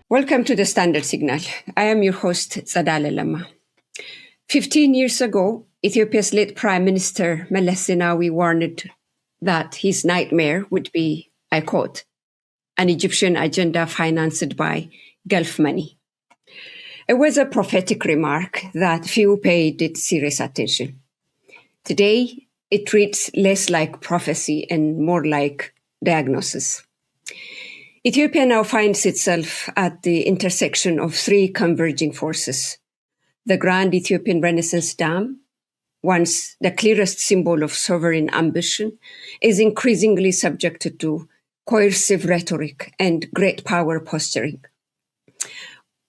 Welcome to the Standard Signal. I am your host, Tsedale Lemma. 15 years ago, Ethiopia's late Prime Minister Meles Zenawi warned that his nightmare would be, I quote, an Egyptian agenda financed by Gulf money. It was a prophetic remark that few paid it serious attention. Today, it reads less like prophecy and more like diagnosis. Ethiopia now finds itself at the intersection of three converging forces. The Grand Ethiopian Renaissance Dam, once the clearest symbol of sovereign ambition, is increasingly subjected to coercive rhetoric and great power posturing.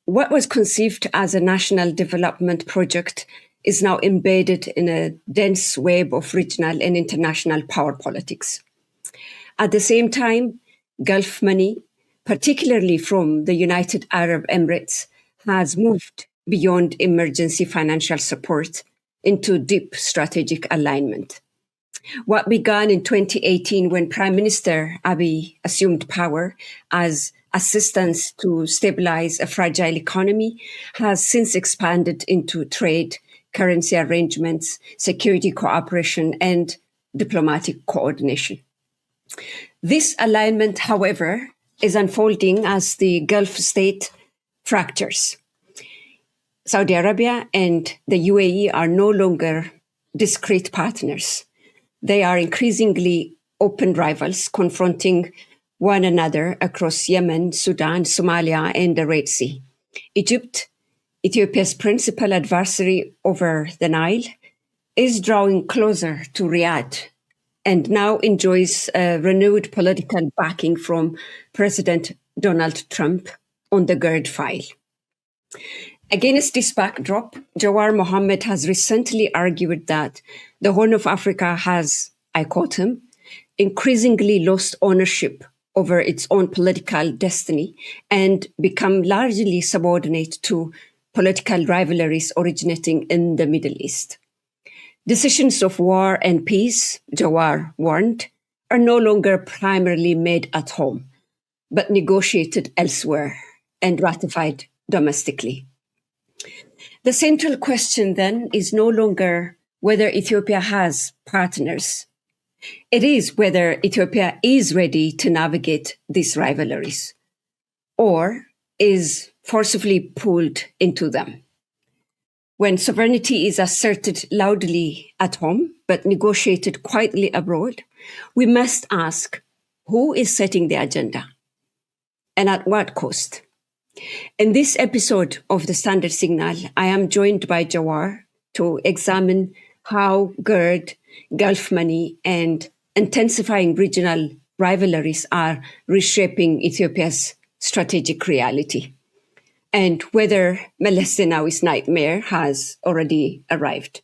What was conceived as a national development project is now embedded in a dense web of regional and international power politics. At the same time, Gulf money, particularly from the United Arab Emirates, has moved beyond emergency financial support into deep strategic alignment. What began in 2018 when Prime Minister Abiy assumed power as assistance to stabilize a fragile economy has since expanded into trade, currency arrangements, security cooperation, and diplomatic coordination. This alignment, however, is unfolding as the Gulf state fractures. Saudi Arabia and the UAE are no longer discrete partners. They are increasingly open rivals confronting one another across Yemen, Sudan, Somalia, and the Red Sea. Egypt, Ethiopia's principal adversary over the Nile, is drawing closer to Riyadh and now enjoys renewed political backing from President Donald Trump on the GERD file. Against this backdrop, Jawar Mohammed has recently argued that the Horn of Africa has, I quote him, increasingly lost ownership over its own political destiny and become largely subordinate to political rivalries originating in the Middle East. Decisions of war and peace, Jawar warned, are no longer primarily made at home, but negotiated elsewhere and ratified domestically. The central question then is no longer whether Ethiopia has partners. It is whether Ethiopia is ready to navigate these rivalries or is forcibly pulled into them. When sovereignty is asserted loudly at home, but negotiated quietly abroad, we must ask, who is setting the agenda? And at what cost? In this episode of the Standard Signal, I am joined by Jawar to examine how GERD, Gulf money, and intensifying regional rivalries are reshaping Ethiopia's strategic reality, and whether Meles Zenawi's nightmare has already arrived.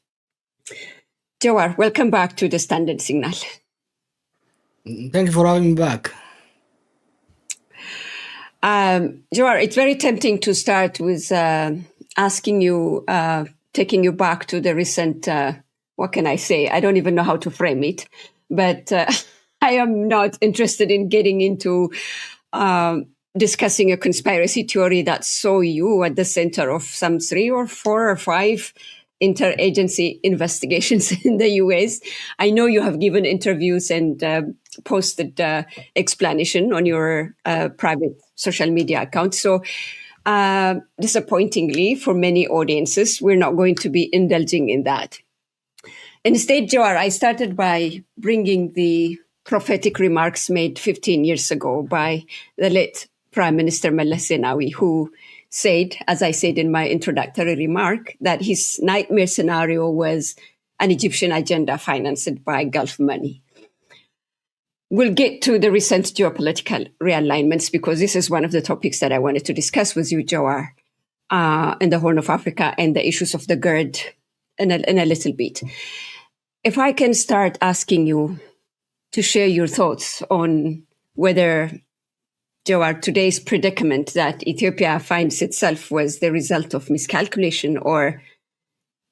Jawar, welcome back to the Standard Signal. Thank you for having me back. Jawar, it's very tempting to start with asking you, taking you back to the recent, what can I say? I don't even know how to frame it, but I am not interested in getting into discussing a conspiracy theory that saw you at the center of some 3 or 4 or 5 interagency investigations in the US. I know you have given interviews and posted explanation on your private social media account. So disappointingly for many audiences, we're not going to be indulging in that. Instead, Jawar, I started by bringing the prophetic remarks made 15 years ago by the late Prime Minister Meles Zenawi, who said, as I said in my introductory remark, that his nightmare scenario was an Egyptian agenda financed by Gulf money. We'll get to the recent geopolitical realignments because this is one of the topics that I wanted to discuss with you, Jawar, in the Horn of Africa and the issues of the GERD in a little bit. If I can start asking you to share your thoughts on whether, Jawar, today's predicament that Ethiopia finds itself was the result of miscalculation or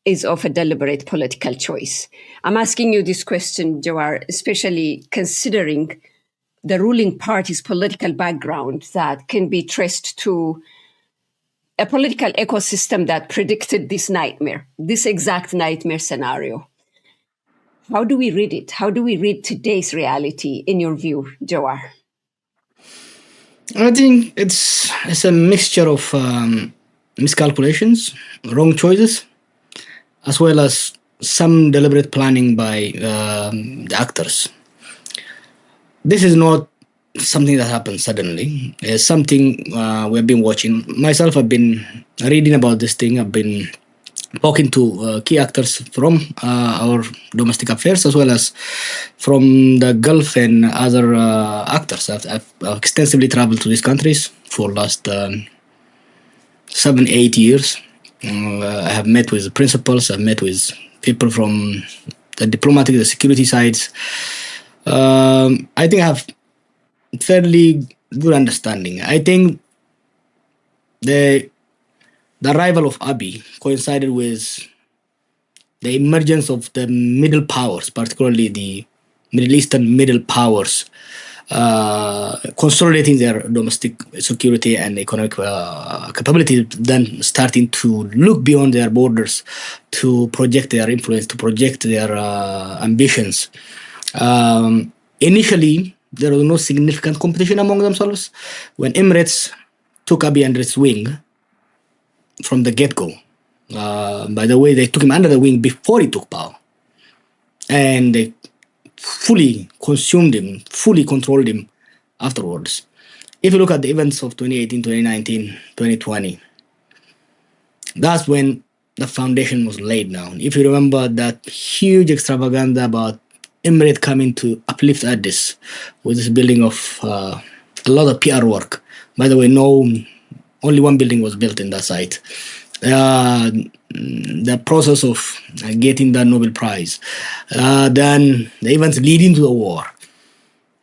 is of a deliberate political choice. I'm asking you this question, Jawar, especially considering the ruling party's political background that can be traced to a political ecosystem that predicted this nightmare, this exact nightmare scenario. How do we read it? How do we read today's reality, in your view, Jawar? I think it's a mixture of miscalculations, wrong choices, as well as some deliberate planning by the actors. This is not something that happened suddenly. It's something we've been watching. Myself, I've been reading about this thing. I've been talking to key actors from our domestic affairs as well as from the Gulf and other actors. I've extensively traveled to these countries for last 7-8 years. I have met with principals. I've met with people from the diplomatic, the security sides. I think I have fairly good understanding. I think the arrival of Abiy coincided with the emergence of the middle powers, particularly the Middle Eastern middle powers, consolidating their domestic security and economic capability, then starting to look beyond their borders to project their influence, to project their ambitions. Initially, there was no significant competition among themselves. When Emirates took Abiy under its wing from the get-go, by the way, they took him under the wing before he took power. And they fully consumed him, fully controlled him afterwards. If you look at the events of 2018, 2019, 2020, that's when the foundation was laid down. If you remember that huge extravaganza about Emirate coming to uplift Addis with this building of a lot of PR work. By the way, only one building was built in that site. The process of getting the Nobel Prize, then the events leading to the war.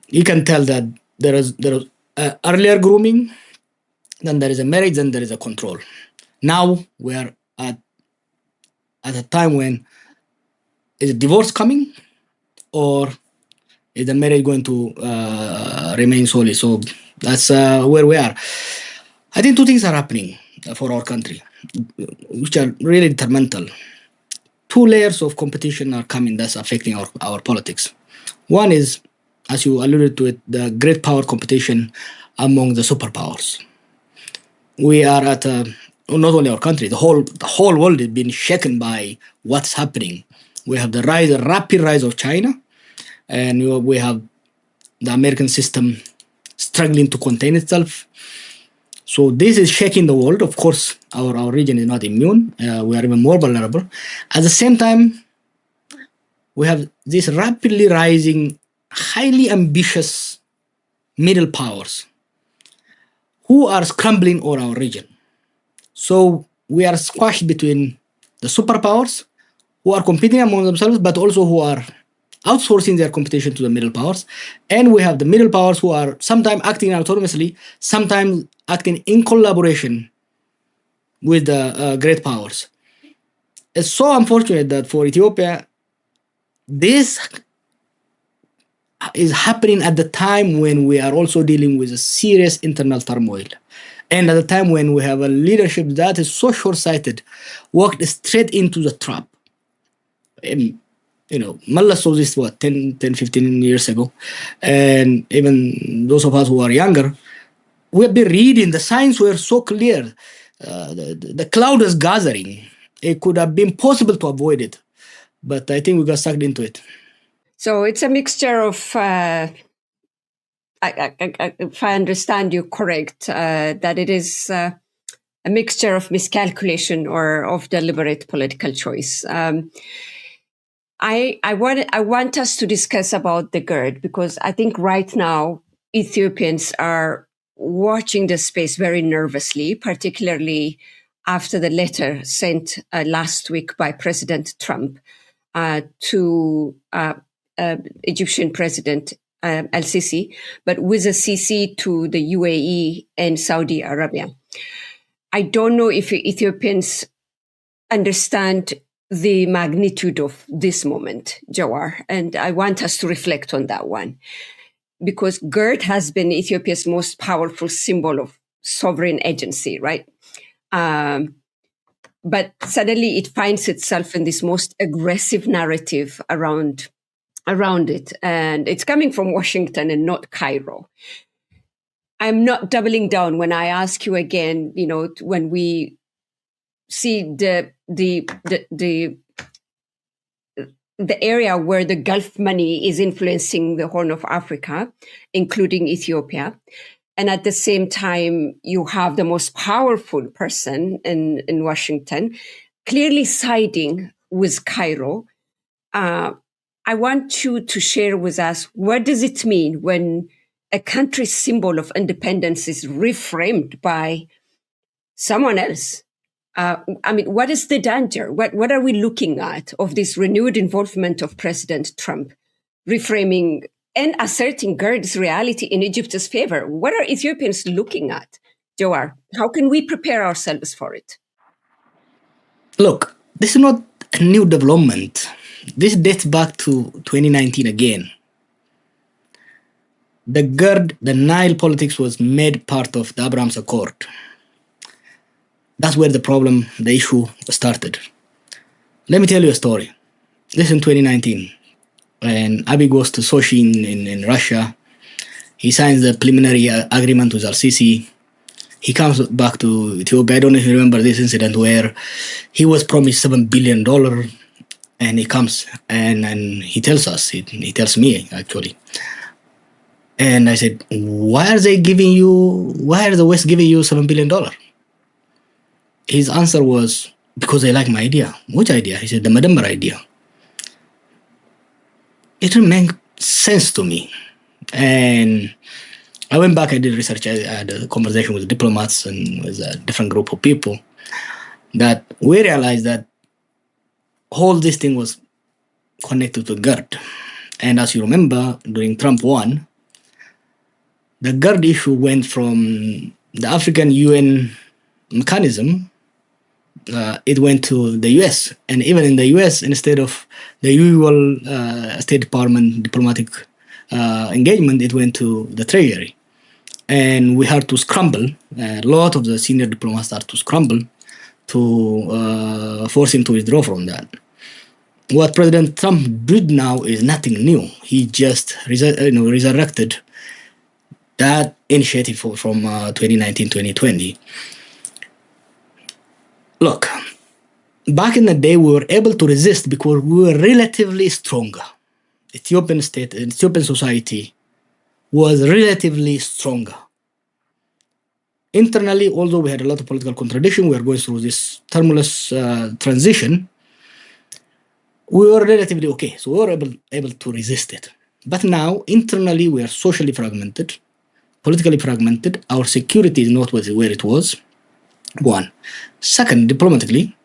You can tell that there is earlier grooming, then there is a marriage, then there is a control. Now we are at a time when is a divorce coming, or is the marriage going to remain solely? So that's where we are. I think two things are happening for our country, which are really detrimental. Two layers of competition are coming that's affecting our politics. One is, as you alluded to it, the great power competition among the superpowers. We are at not only our country, the whole world is being shaken by what's happening. We have the rapid rise of China, and we have the American system struggling to contain itself. So this is shaking the world. Of course, our region is not immune. We are even more vulnerable. At the same time, we have these rapidly rising, highly ambitious middle powers who are scrambling on our region. So we are squashed between the superpowers who are competing among themselves, but also who are outsourcing their competition to the middle powers. And we have the middle powers who are sometimes acting autonomously, sometimes acting in collaboration with the great powers. It's so unfortunate that for Ethiopia, this is happening at the time when we are also dealing with a serious internal turmoil. And at the time when we have a leadership that is so short-sighted, walked straight into the trap. Meles saw this, 10, 15 years ago. And even those of us who are younger, we have been reading, the signs were so clear. The cloud is gathering. It could have been possible to avoid it. But I think we got sucked into it. So it's a mixture of, if I understand you correct, that it is a mixture of miscalculation or of deliberate political choice. I want us to discuss about the GERD, because I think right now Ethiopians are watching the space very nervously, particularly after the letter sent last week by President Trump to Egyptian President al-Sisi, but with a CC to the UAE and Saudi Arabia. I don't know if Ethiopians understand the magnitude of this moment, Jawar, and I want us to reflect on that one. because GERD has been Ethiopia's most powerful symbol of sovereign agency, right? But suddenly it finds itself in this most aggressive narrative around it. And it's coming from Washington and not Cairo. I'm not doubling down when I ask you again, when we see the area where the Gulf money is influencing the Horn of Africa, including Ethiopia. And at the same time, you have the most powerful person in Washington clearly siding with Cairo. I want you to share with us, what does it mean when a country's symbol of independence is reframed by someone else? What is the danger? What are we looking at of this renewed involvement of President Trump, reframing and asserting GERD's reality in Egypt's favor? What are Ethiopians looking at, Jawar? How can we prepare ourselves for it? Look, this is not a new development. This dates back to 2019 again. The GERD, the Nile politics, was made part of the Abraham's Accord. That's where the issue started. Let me tell you a story. This is in 2019. When Abiy goes to Sochi in Russia, he signs the preliminary agreement with Al-Sisi. He comes back to Ethiopia. I don't know if you remember this incident where he was promised $7 billion, and he comes and he tells us, he tells me actually. And I said, why are the West giving you $7 billion? His answer was, because they like my idea. Which idea? He said, the Madambar idea. It didn't make sense to me. And I went back, I did research, I had a conversation with diplomats and with a different group of people, that we realized that all this thing was connected to GERD. And as you remember, during Trump 1, the GERD issue went from the African UN mechanism, it went to the US. And even in the US, instead of the usual State Department diplomatic engagement, it went to the Treasury. And we had to scramble. A lot of the senior diplomats started to scramble to force him to withdraw from that. What President Trump did now is nothing new. He just resurrected that initiative from 2019-2020. Look, back in the day, we were able to resist because we were relatively stronger. Ethiopian society was relatively stronger. Internally, although we had a lot of political contradiction, we were going through this tumultuous transition, we were relatively okay. So we were able to resist it. But now, internally, we are socially fragmented, politically fragmented. Our security is not where it was. One. Second, diplomatically,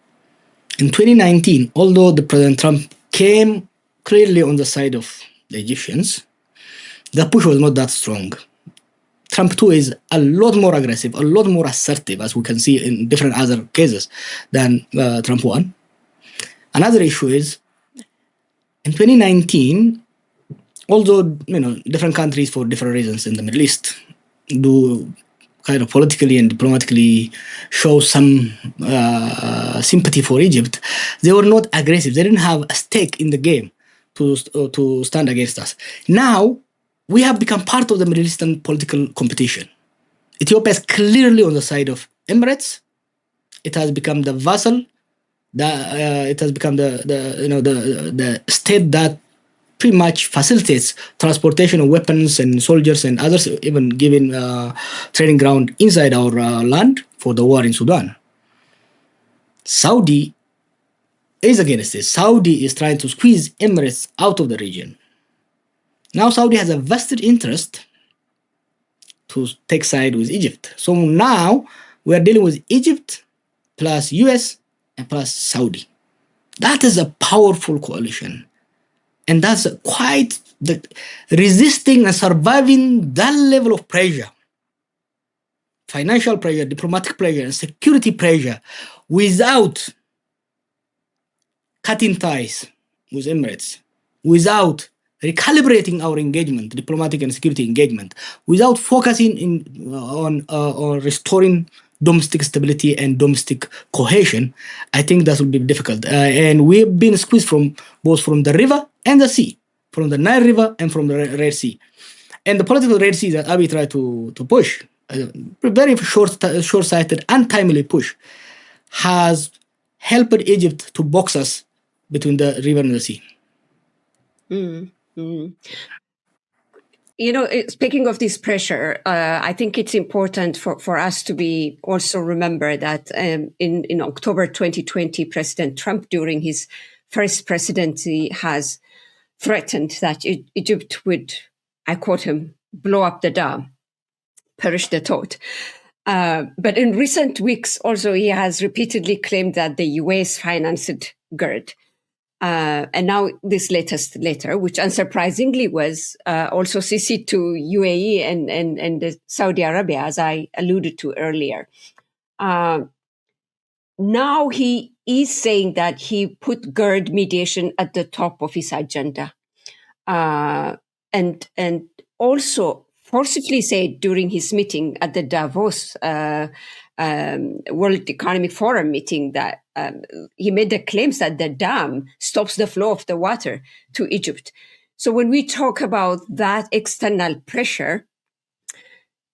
in 2019, although the President Trump came clearly on the side of the Egyptians, the push was not that strong. Trump 2 is a lot more aggressive, a lot more assertive, as we can see in different other cases, than Trump 1. Another issue is, in 2019, although different countries for different reasons in the Middle East do kind of politically and diplomatically show some sympathy for Egypt, they were not aggressive. They didn't have a stake in the game to stand against us. Now, we have become part of the Middle Eastern political competition. Ethiopia is clearly on the side of Emirates. It has become the vassal. It has become the state that pretty much facilitates transportation of weapons and soldiers and others, even giving training ground inside our land for the war in Sudan. Saudi is against this. Saudi is trying to squeeze Emirates out of the region. Now Saudi has a vested interest to take side with Egypt. So now we are dealing with Egypt plus US and plus Saudi. That is a powerful coalition. And that's quite resisting and surviving that level of pressure. Financial pressure, diplomatic pressure, and security pressure without cutting ties with Emirates, without recalibrating our engagement, diplomatic and security engagement, without focusing on restoring domestic stability and domestic cohesion, I think that will be difficult. And we've been squeezed from both from the river and the sea, from the Nile River and from the Red Sea. And the political Red Sea that Abiy tried to push, a very short-sighted, untimely push, has helped Egypt to box us between the river and the sea. You know, speaking of this pressure, I think it's important for us to be also remember that in October 2020, President Trump, during his first presidency, has threatened that Egypt would, I quote him, blow up the dam, perish the thought. But in recent weeks, also, he has repeatedly claimed that the US financed GERD. And now this latest letter, which unsurprisingly was also CC'd to UAE and Saudi Arabia, as I alluded to earlier. Now he is saying that he put GERD mediation at the top of his agenda. And also forcibly said during his meeting at the Davos World Economic Forum meeting that he made the claims that the dam stops the flow of the water to Egypt. So when we talk about that external pressure,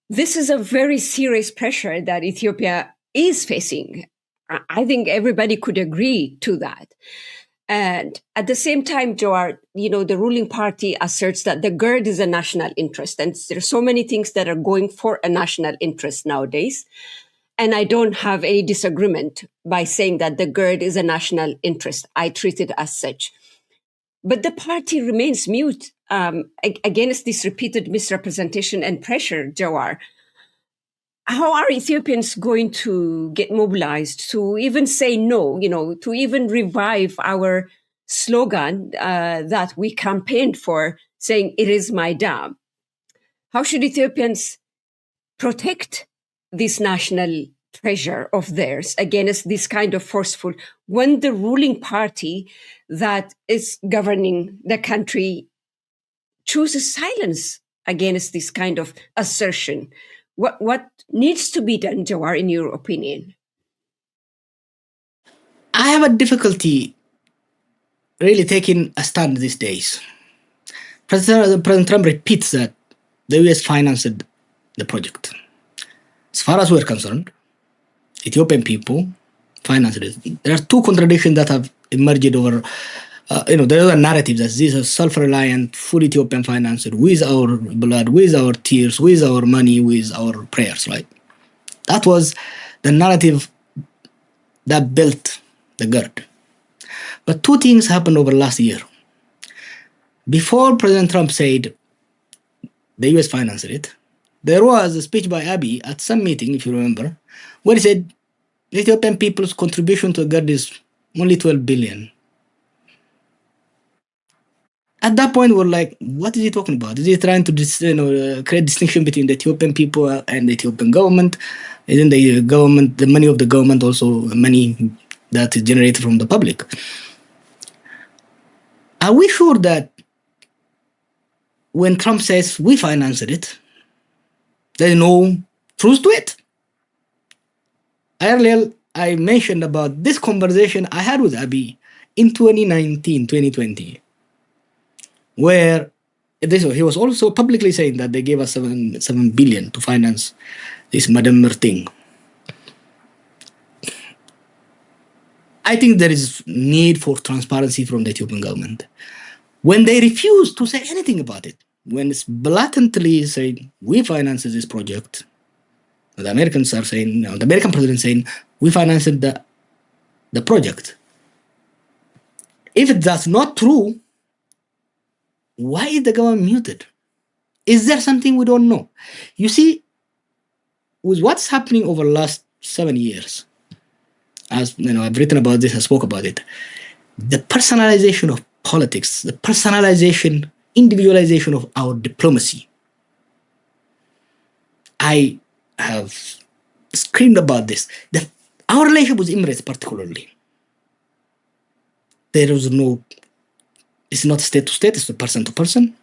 this is a very serious pressure that Ethiopia is facing. I think everybody could agree to that. And at the same time, Jawar, you know, the ruling party asserts that the GERD is a national interest. And there are so many things that are going for a national interest nowadays. And I don't have any disagreement by saying that the GERD is a national interest. I treat it as such. But the party remains mute against this repeated misrepresentation and pressure, Jawar. How are Ethiopians going to get mobilized to even say no, you know, to even revive our slogan that we campaigned for, saying it is my dam? How should Ethiopians protect this national treasure of theirs against this kind of forceful, when the ruling party that is governing the country chooses silence against this kind of assertion? What needs to be done, Jawar, in your opinion? I have a difficulty really taking a stand these days. President Trump repeats that the US financed the project. As far as we're concerned, Ethiopian people financed it. There are two contradictions that have emerged over, there is a narrative that this is self-reliant, full Ethiopian financed with our blood, with our tears, with our money, with our prayers, right? That was the narrative that built the GERD. But two things happened over last year. Before President Trump said the US financed it, there was a speech by Abiy at some meeting, if you remember, where he said the Ethiopian people's contribution to GERD is only 12 billion. At that point, we're like, what is he talking about? Is he trying to create distinction between the Ethiopian people and the Ethiopian government? Isn't the government, the money of the government, also money that is generated from the public? Are we sure that when Trump says we financed it, there's no truth to it? Earlier, I mentioned about this conversation I had with Abiy in 2019, 2020, where he was also publicly saying that they gave us 7 billion to finance this Madam thing. I think there is need for transparency from the Ethiopian government. When they refuse to say anything about it, when it's blatantly saying, we financed this project, the Americans are saying, the American president is saying, we financed the project. If that's not true, why is the government muted? Is there something we don't know? You see, with what's happening over the last 7 years, as I've written about this, I spoke about it, the personalization of politics, the personalization, individualization of our diplomacy. I have screamed about this. Our relationship with Emirates particularly, there was no It's not state to state, it's person to person.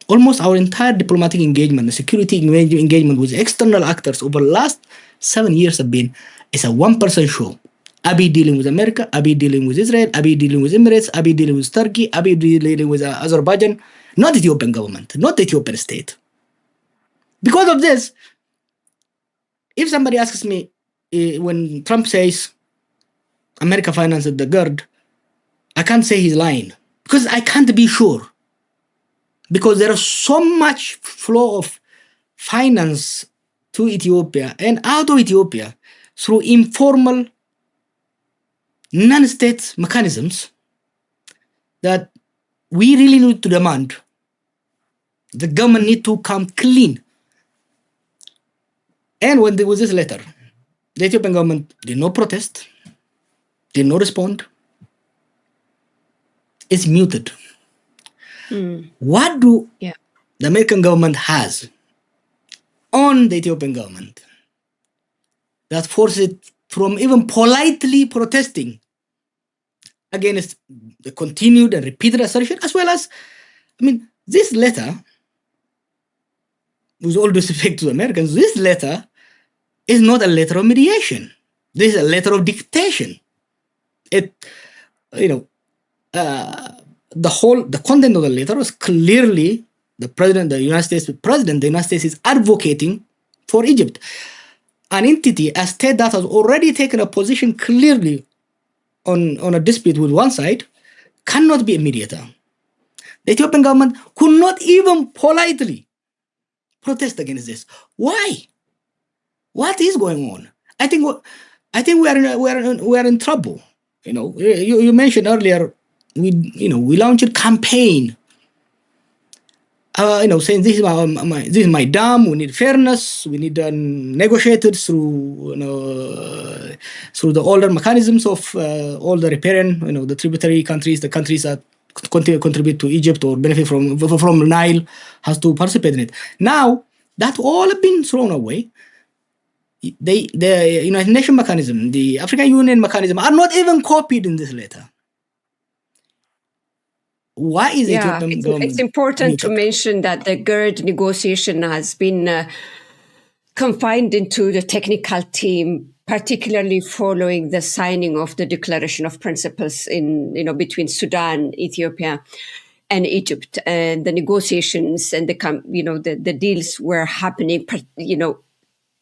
Almost our entire diplomatic engagement, the security engagement with external actors over the last 7 years have been, it's a one-person show. Abiy dealing with America, Abiy dealing with Israel, Abiy dealing with Emirates, Abiy dealing with Turkey, Abiy dealing with Azerbaijan, not the Ethiopian government, not the Ethiopian state. Because of this, if somebody asks me, when Trump says America financed the GERD, I can't say he's lying because I can't be sure. Because there is so much flow of finance to Ethiopia and out of Ethiopia through informal non-state mechanisms that we really need to demand the government need to come clean. And when there was this letter, the Ethiopian government did not protest, did not respond. It's muted. What do the American government has on the Ethiopian government that forces it from even politely protesting against the continued and repeated assertion, as well as, this letter, with all due respect to Americans, this letter is not a letter of mediation. This is a letter of dictation. The content of the letter was clearly the United States is advocating for Egypt. An entity, a state that has already taken a position clearly on a dispute with one side, cannot be a mediator. The Ethiopian government could not even politely protest against this. Why? What is going on? I think we are in trouble. You mentioned earlier, we launched a campaign, saying this is my dam. We need fairness. We need negotiated through the older mechanisms of all the riparian, the tributary countries, the countries that contribute to Egypt or benefit from Nile, has to participate in it. Now that all have been thrown away. The United Nations mechanism, the African Union mechanism are not even copied in this letter. Why is the Ethiopian government? It's important to mention that the GERD negotiation has been confined into the technical team, particularly following the signing of the Declaration of Principles between Sudan, Ethiopia, and Egypt, and the negotiations and the deals were happening,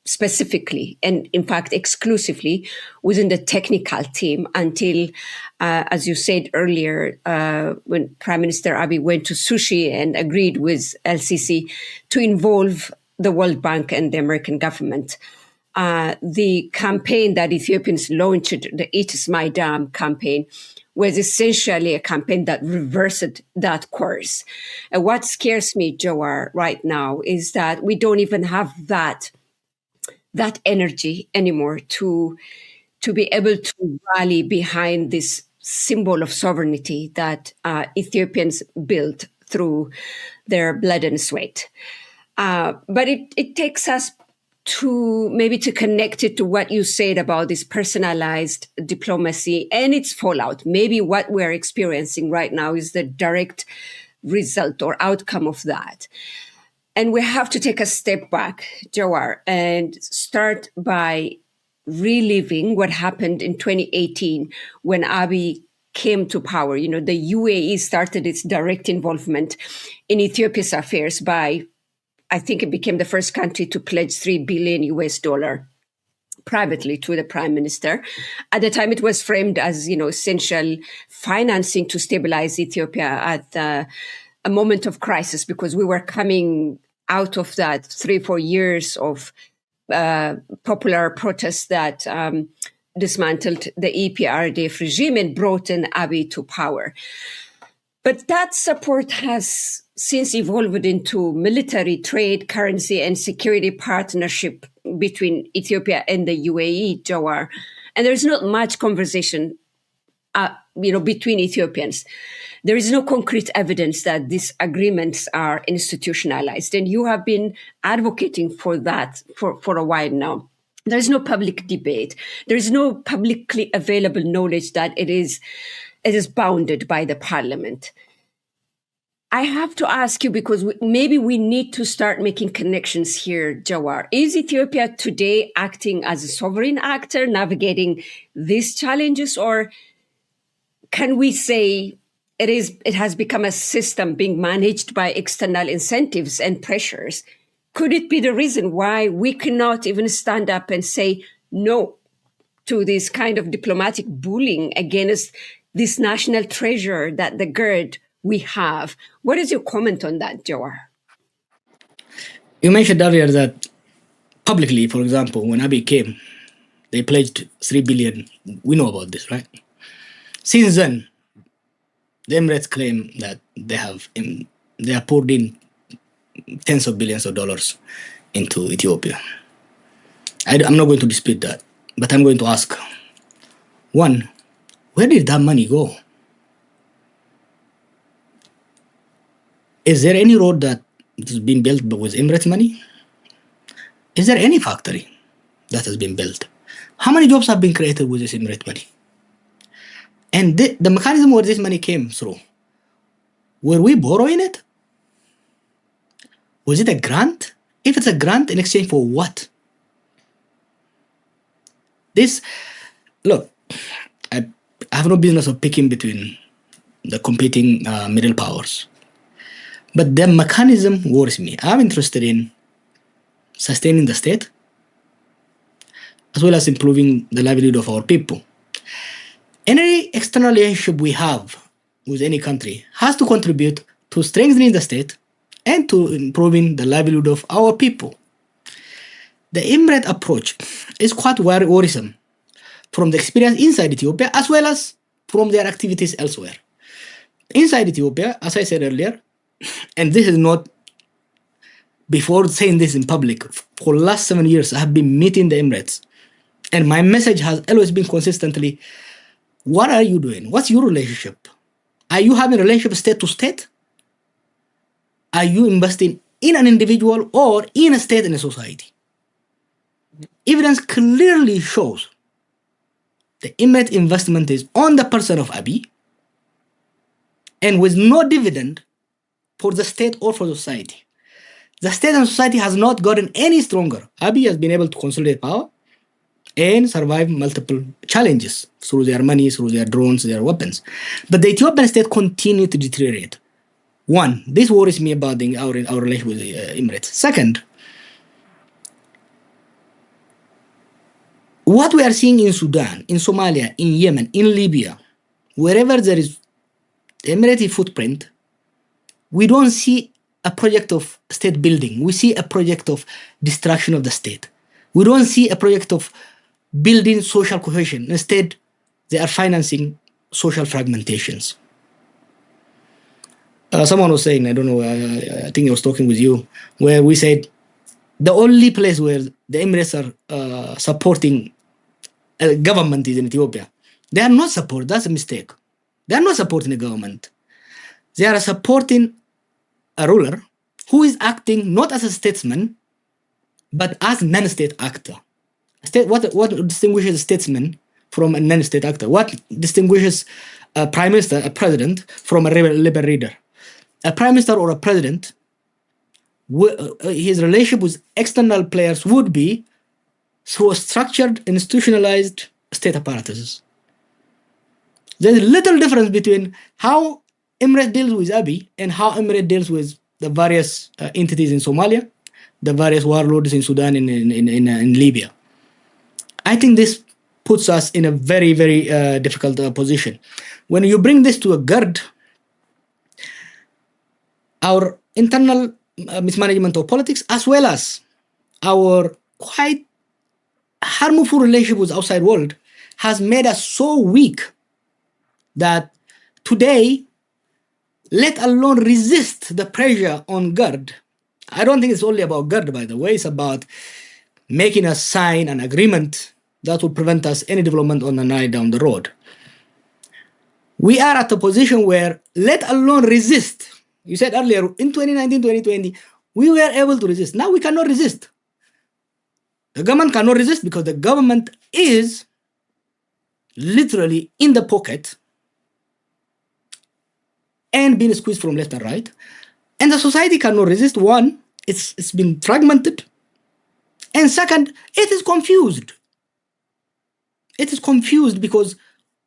specifically and in fact exclusively within the technical team until, as you said earlier, when Prime Minister Abiy went to Sushi and agreed with LCC to involve the World Bank and the American government. The campaign that Ethiopians launched, the It Is My Dam campaign, was essentially a campaign that reversed that course. And what scares me, Jawar, right now is that we don't even have that energy anymore to be able to rally behind this symbol of sovereignty that Ethiopians built through their blood and sweat. But it takes us to connect it to what you said about this personalized diplomacy and its fallout. Maybe what we're experiencing right now is the direct result or outcome of that. And we have to take a step back, Jawar, and start by reliving what happened in 2018 when Abiy came to power. The UAE started its direct involvement in Ethiopia's affairs by, I think it became the first country to pledge $3 billion privately to the prime minister. At the time, it was framed as, essential financing to stabilize Ethiopia at a moment of crisis, because we were coming out of that 3-4 years of popular protests that dismantled the EPRDF regime and brought in Abiy to power. But that support has since evolved into military, trade, currency, and security partnership between Ethiopia and the UAE, Jawar. And there's not much conversation between Ethiopians. There is no concrete evidence that these agreements are institutionalized. And you have been advocating for that for a while now. There is no public debate. There is no publicly available knowledge that it is bounded by the parliament. I have to ask you because maybe we need to start making connections here, Jawar. Is Ethiopia today acting as a sovereign actor, navigating these challenges, or can we say it has become a system being managed by external incentives and pressures? Could it be the reason why we cannot even stand up and say no to this kind of diplomatic bullying against this national treasure that the GERD we have? What is your comment on that, Jawar? You mentioned earlier that publicly, for example, when Abiy came, they pledged 3 billion. We know about this, right? Since then, the Emirates claim that they have poured in tens of billions of dollars into Ethiopia. I'm not going to dispute that, but I'm going to ask, one, where did that money go? Is there any road that has been built with Emirates money? Is there any factory that has been built? How many jobs have been created with this Emirates money? And the mechanism where this money came through, were we borrowing it? Was it a grant? If it's a grant, in exchange for what? Look, I have no business of picking between the competing middle powers. But the mechanism worries me. I'm interested in sustaining the state, as well as improving the livelihood of our people. Any external relationship we have with any country has to contribute to strengthening the state and to improving the livelihood of our people. The Emirate approach is quite worrisome from the experience inside Ethiopia as well as from their activities elsewhere. Inside Ethiopia, as I said earlier, and this is not before saying this in public, for the last 7 years I have been meeting the Emirates, and my message has always been consistently, what are you doing? What's your relationship? Are you having a relationship state to state? Are you investing in an individual or in a state and a society? Evidence clearly shows the Emirate investment is on the person of Abiy and with no dividend for the state or for the society. The state and society has not gotten any stronger. Abiy has been able to consolidate power and survive multiple challenges through their money, through their drones, their weapons. But the Ethiopian state continued to deteriorate. One, this worries me about our relationship with the Emirates. Second, what we are seeing in Sudan, in Somalia, in Yemen, in Libya, wherever there is Emirati footprint, we don't see a project of state building. We see a project of destruction of the state. We don't see a project of building social cohesion. Instead, they are financing social fragmentations. Someone was saying, I don't know, I think I was talking with you, where we said the only place where the Emirates are supporting a government is in Ethiopia. They are not supporting, that's a mistake. They are not supporting the government. They are supporting a ruler who is acting not as a statesman, but as a non-state actor. What distinguishes a statesman from a non-state actor? What distinguishes a prime minister, a president, from a liberal leader? A prime minister or a president, his relationship with external players would be through a structured, institutionalized state apparatuses. There's little difference between how Emirates deals with Abiy and how Emirates deals with the various entities in Somalia, the various warlords in Sudan and in Libya. I think this puts us in a very, very difficult position. When you bring this to a GERD, our internal mismanagement of politics, as well as our quite harmful relationship with the outside world, has made us so weak that today, let alone resist the pressure on GERD. I don't think it's only about GERD, by the way. It's about making us sign an agreement that will prevent us any development on the Nile down the road. We are at a position where, let alone resist. You said earlier, in 2019, 2020, we were able to resist. Now we cannot resist. The government cannot resist because the government is literally in the pocket and being squeezed from left and right. And the society cannot resist. One, it's been fragmented. And second, it is confused. It is confused because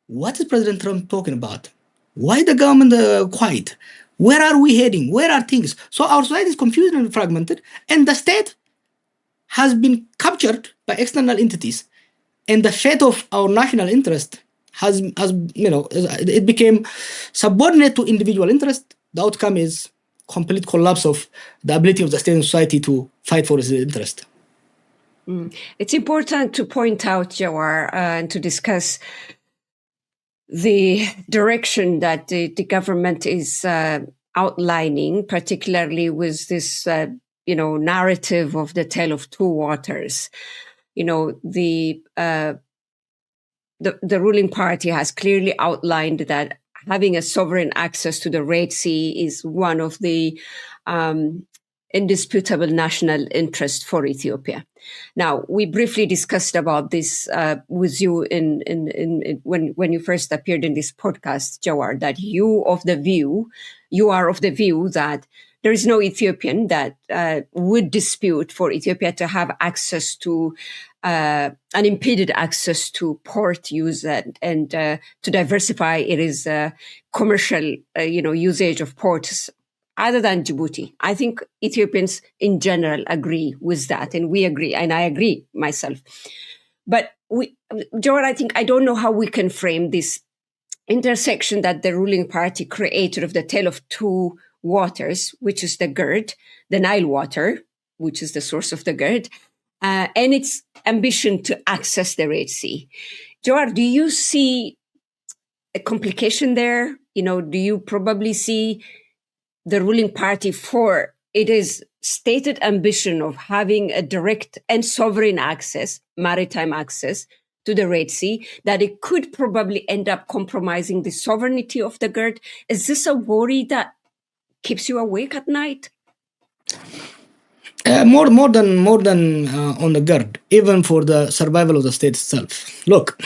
what is President Trump talking about? Why the government quiet? Where are we heading? Where are things? So our society is confused and fragmented, and the state has been captured by external entities, and the fate of our national interest has it became subordinate to individual interest. The outcome is complete collapse of the ability of the state and society to fight for its interest. It's important to point out, Jawar, and to discuss the direction that the government is outlining, particularly with this, narrative of the tale of two waters. The ruling party has clearly outlined that having a sovereign access to the Red Sea is one of the indisputable national interest for Ethiopia. Now, we briefly discussed about this with you when you first appeared in this podcast, Jawar, that you are of the view that there is no Ethiopian that would dispute for Ethiopia to have access to unimpeded access to port use and to diversify it is commercial, usage of ports other than Djibouti. I think Ethiopians in general agree with that, and we agree, and I agree myself. But Jawar, I don't know how we can frame this intersection that the ruling party created of the tale of two waters, which is the GERD, the Nile water, which is the source of the GERD, and its ambition to access the Red Sea. Jawar, do you see a complication there? Do you probably see the ruling party for it is stated ambition of having a direct and sovereign access, maritime access to the Red Sea, that it could probably end up compromising the sovereignty of the GERD? Is this a worry that keeps you awake at night? More than on the GERD, even for the survival of the state itself. Look,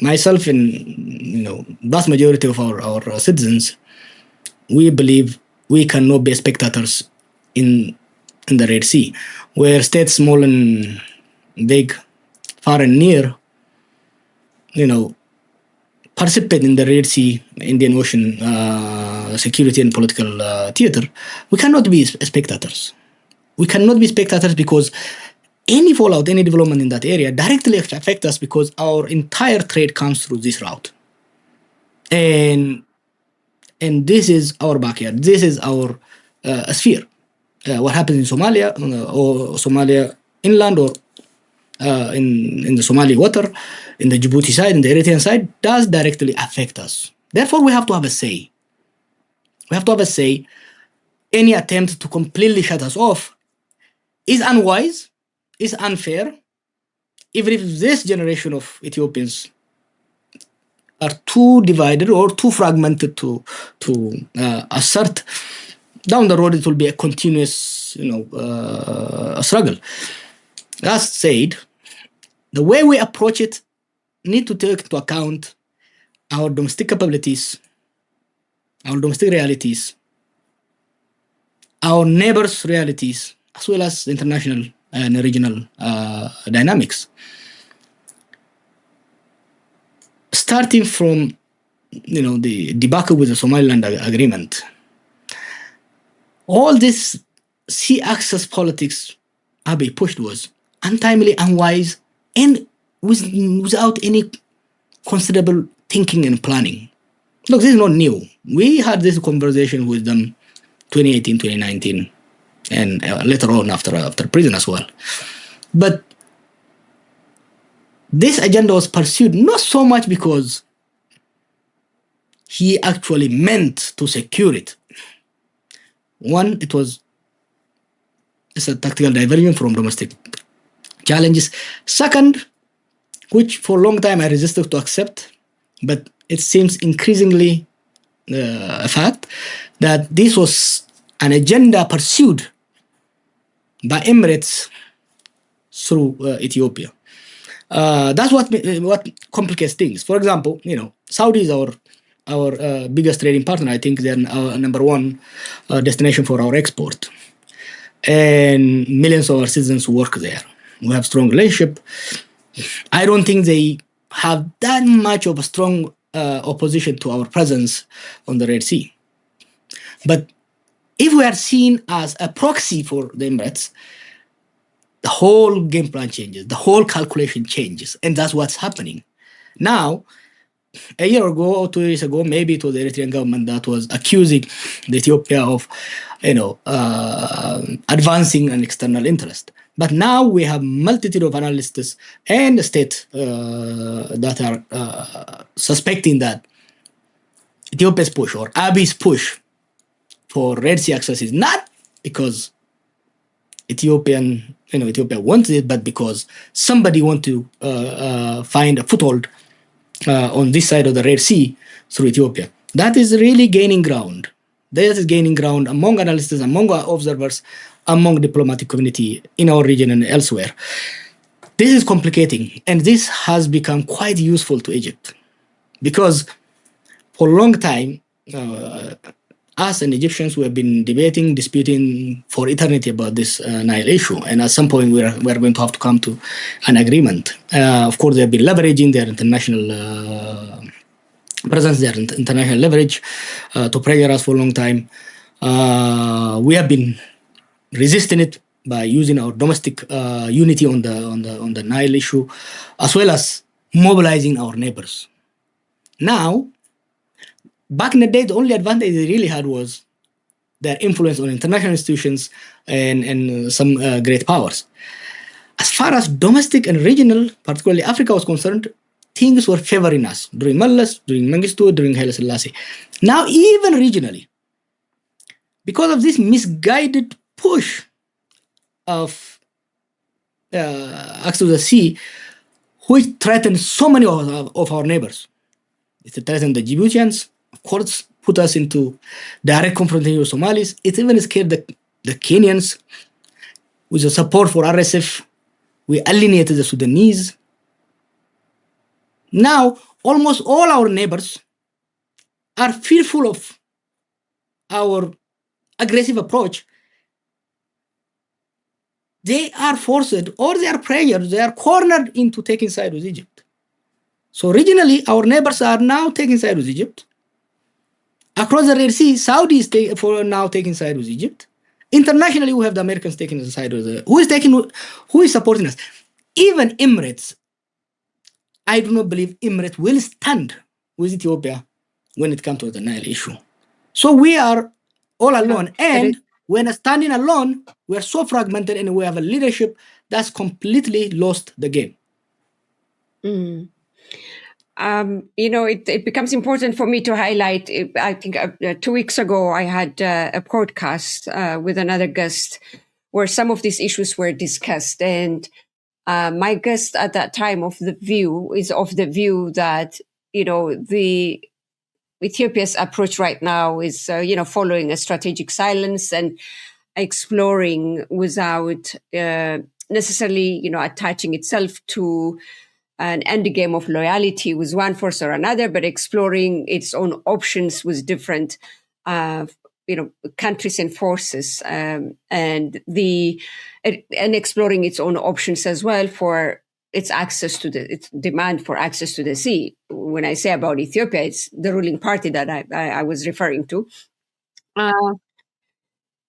myself and vast majority of our citizens, we believe we cannot be spectators in the Red Sea, where states small and big, far and near, participate in the Red Sea, Indian Ocean security and political theater. We cannot be spectators. We cannot be spectators because any fallout, any development in that area directly affects us because our entire trade comes through this route. And this is our backyard. This is our sphere. What happens in Somalia or Somalia inland or in the Somali water, in the Djibouti side, in the Eritrean side, does directly affect us. Therefore, we have to have a say. We have to have a say. Any attempt to completely shut us off is unwise, is unfair, even if this generation of Ethiopians are too divided or too fragmented to assert. Down the road, it will be a continuous, struggle. That said, the way we approach it need to take into account our domestic capabilities, our domestic realities, our neighbors' realities, as well as international and regional dynamics. Starting from, the debacle with the Somaliland agreement, all this sea access politics Abiy pushed was untimely, unwise, and without any considerable thinking and planning. Look, this is not new. We had this conversation with them 2018, 2019, and later on after prison as well. But this agenda was pursued not so much because he actually meant to secure it. One, it's a tactical diversion from domestic challenges. Second, which for a long time I resisted to accept, but it seems increasingly a fact, that this was an agenda pursued by Emirates through Ethiopia. That's what complicates things. For example, Saudi is our our biggest trading partner. I think they're our number one destination for our export. And millions of our citizens work there. We have strong relationship. I don't think they have that much of a strong opposition to our presence on the Red Sea. But if we are seen as a proxy for the Emirates, the whole game plan changes, the whole calculation changes, and that's what's happening. Now, a year ago or 2 years ago, maybe it was the Eritrean government that was accusing the Ethiopia of, advancing an external interest. But now we have multitude of analysts and the state that are suspecting that Ethiopia's push or Abiy's push for Red Sea access is not because Ethiopia wants it, but because somebody wants to find a foothold on this side of the Red Sea through Ethiopia. That is really gaining ground. That is gaining ground among analysts, among observers, among diplomatic community in our region and elsewhere. This is complicating, and this has become quite useful to Egypt because for a long time, us and Egyptians, we have been disputing for eternity about this Nile issue. And at some point, we're going to have to come to an agreement. Of course, they have been leveraging their international presence, their international leverage to pressure us for a long time. We have been resisting it by using our domestic unity on the Nile issue, as well as mobilizing our neighbors. Now, back in the day, the only advantage they really had was their influence on international institutions and some great powers. As far as domestic and regional, particularly Africa, was concerned, things were favoring us during Meles, during Mengistu, during Haile Selassie. Now, even regionally, because of this misguided push of access to the sea, which threatened so many of our neighbors. It threatened the Djiboutians, of course, put us into direct confrontation with Somalis. It even scared the Kenyans. With the support for RSF, we alienated the Sudanese. Now, almost all our neighbors are fearful of our aggressive approach. They are forced or they are pressured, they are cornered into taking side with Egypt. So regionally, our neighbors are now taking side with Egypt. Across the Red Sea, Saudi is now taking side with Egypt. Internationally, we have the Americans taking side with who is supporting us. Even Emirates, I do not believe Emirates will stand with Ethiopia when it comes to the Nile issue. So we are all alone. And when standing alone, we are so fragmented and we have a leadership that's completely lost the game. Mm. It becomes important for me to highlight, I think 2 weeks ago, I had a podcast with another guest where some of these issues were discussed. And my guest at that time is of the view that, the Ethiopia's approach right now is, following a strategic silence and exploring without necessarily, attaching itself to an end game of loyalty with one force or another, but exploring its own options with different, countries and forces, and exploring its own options as well for its demand for access to the sea. When I say about Ethiopia, it's the ruling party that I was referring to.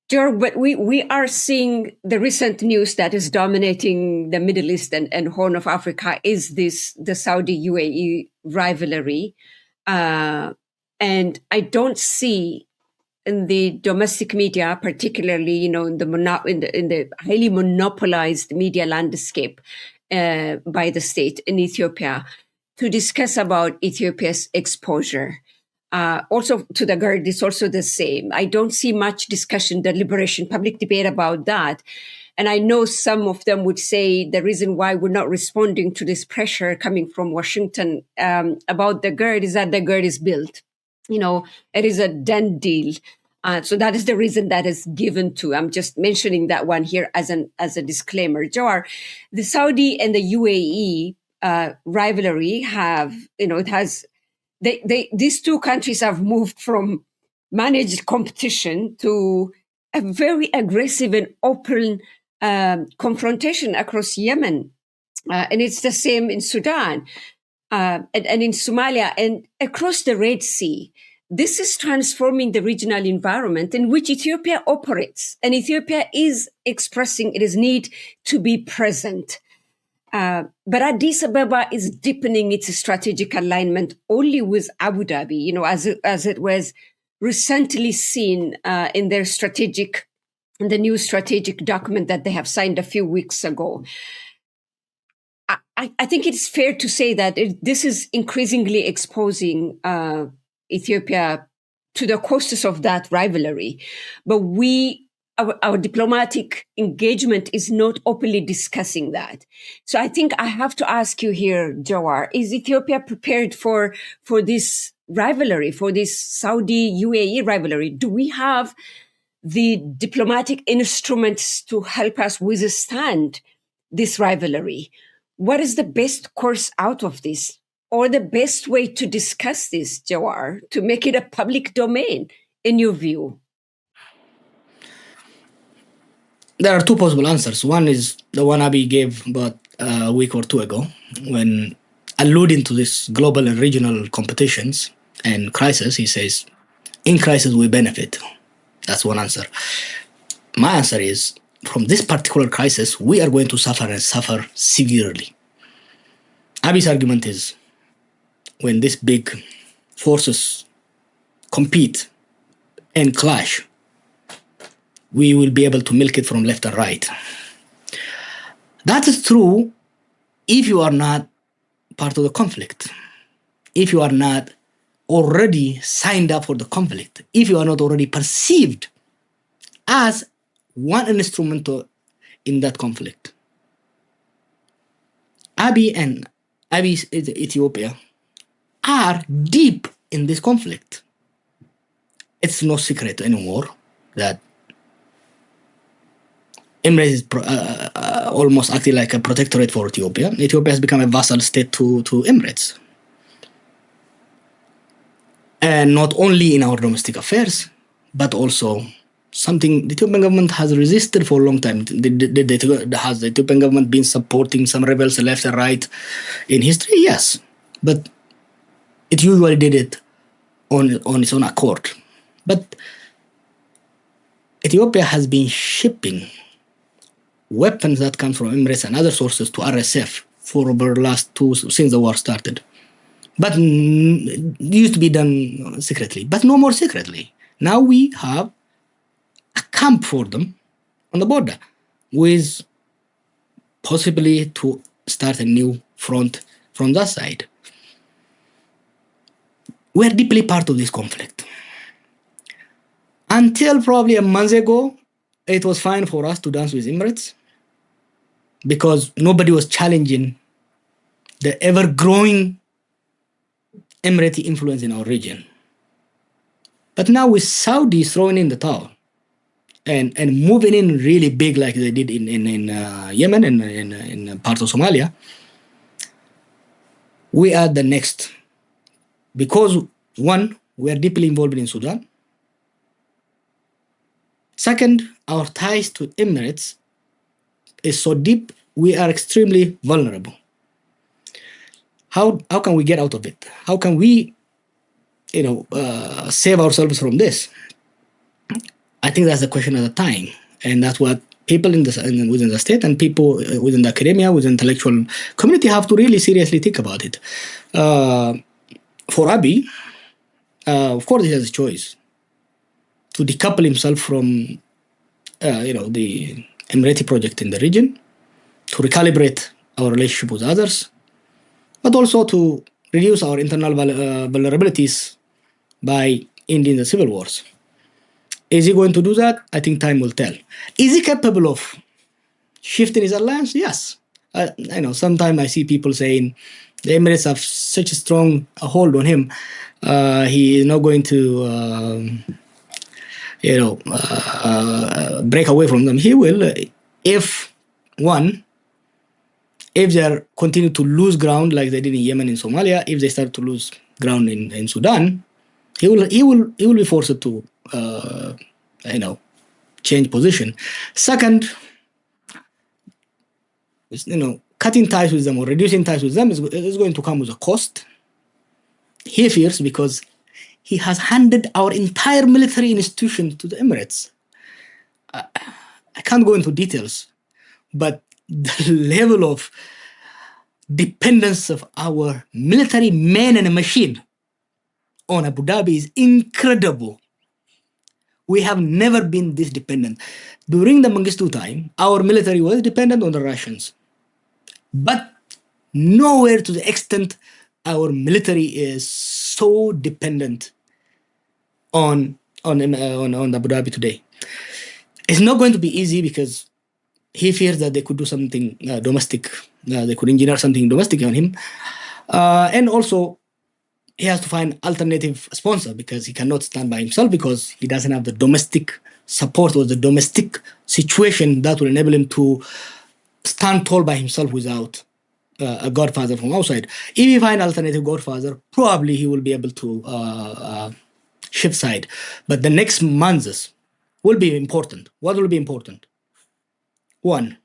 But we are seeing the recent news that is dominating the Middle East and Horn of Africa is the Saudi UAE rivalry, and I don't see in the domestic media, particularly in the highly monopolized media landscape by the state in Ethiopia, to discuss about Ethiopia's exposure. Also to the GERD, it's also the same. I don't see much discussion, deliberation, public debate about that. And I know some of them would say the reason why we're not responding to this pressure coming from Washington about the GERD is that the GERD is built. It is a done deal. So that is the reason that is given to. I'm just mentioning that one here as a disclaimer. Jawar, the Saudi and the UAE rivalry it has these two countries have moved from managed competition to a very aggressive and open confrontation across Yemen. And it's the same in Sudan and in Somalia and across the Red Sea. This is transforming the regional environment in which Ethiopia operates. And Ethiopia is expressing its need to be present. But Addis Ababa is deepening its strategic alignment only with Abu Dhabi, as it was recently seen in the new strategic document that they have signed a few weeks ago. I think it's fair to say that this is increasingly exposing Ethiopia to the costs of that rivalry. But our diplomatic engagement is not openly discussing that. So I think I have to ask you here, Jawar, is Ethiopia prepared for this rivalry, for this Saudi-UAE rivalry? Do we have the diplomatic instruments to help us withstand this rivalry? What is the best course out of this? Or the best way to discuss this, Jawar, to make it a public domain, in your view? There are two possible answers. One is the one Abiy gave about a week or two ago, when alluding to this global and regional competitions and crisis, he says, in crisis we benefit. That's one answer. My answer is, from this particular crisis, we are going to suffer and suffer severely. Abiy's argument is, when these big forces compete and clash, we will be able to milk it from left and right. That is true if you are not part of the conflict, if you are not already signed up for the conflict, if you are not already perceived as one instrument in that conflict. Abiy and Abiy's Ethiopia are deep in this conflict. It's no secret anymore that Emirates is almost acting like a protectorate for Ethiopia. Ethiopia has become a vassal state to Emirates. And not only in our domestic affairs, but also something the Ethiopian government has resisted for a long time. Has the Ethiopian government been supporting some rebels left and right in history? Yes. But it usually did it on its own accord. But Ethiopia has been shipping weapons that come from Emirates and other sources to RSF for over the last since the war started. But it used to be done secretly, but no more secretly. Now we have a camp for them on the border, with possibly to start a new front from that side. We're deeply part of this conflict. Until probably a month ago, it was fine for us to dance with Emirates because nobody was challenging the ever-growing Emirati influence in our region. But now with Saudi throwing in the towel and moving in really big like they did in Yemen and in parts of Somalia, we are the next. Because one, we are deeply involved in Sudan. Second, our ties to Emirates is so deep, we are extremely vulnerable. How can we get out of it? How can we, save ourselves from this? I think that's the question of the time, and that's what people within the state and people within the academia, within the intellectual community have to really seriously think about it. For Abiy, of course, he has a choice to decouple himself from, the Emirati project in the region, to recalibrate our relationship with others, but also to reduce our internal vulnerabilities by ending the civil wars. Is he going to do that? I think time will tell. Is he capable of shifting his alliance? Yes. Sometimes I see people saying the Emirates have such a strong hold on him. He is not going to, break away from them. He will, if they continue to lose ground like they did in Yemen and Somalia, if they start to lose ground in Sudan, he will be forced to change position. Second, cutting ties with them or reducing ties with them is going to come with a cost. He fears because he has handed our entire military institution to the Emirates. I can't go into details, but the level of dependence of our military man and machine on Abu Dhabi is incredible. We have never been this dependent. During the Mengistu time, our military was dependent on the Russians, but nowhere to the extent our military is so dependent on Abu Dhabi today. It's not going to be easy because he fears that they could do something domestic. They could engineer something domestic on him. And also, he has to find alternative sponsor because he cannot stand by himself because he doesn't have the domestic support or the domestic situation that will enable him to stand tall by himself without a godfather from outside. If he find alternative godfather, probably he will be able to shift side. But the next months will be important. What will be important? One,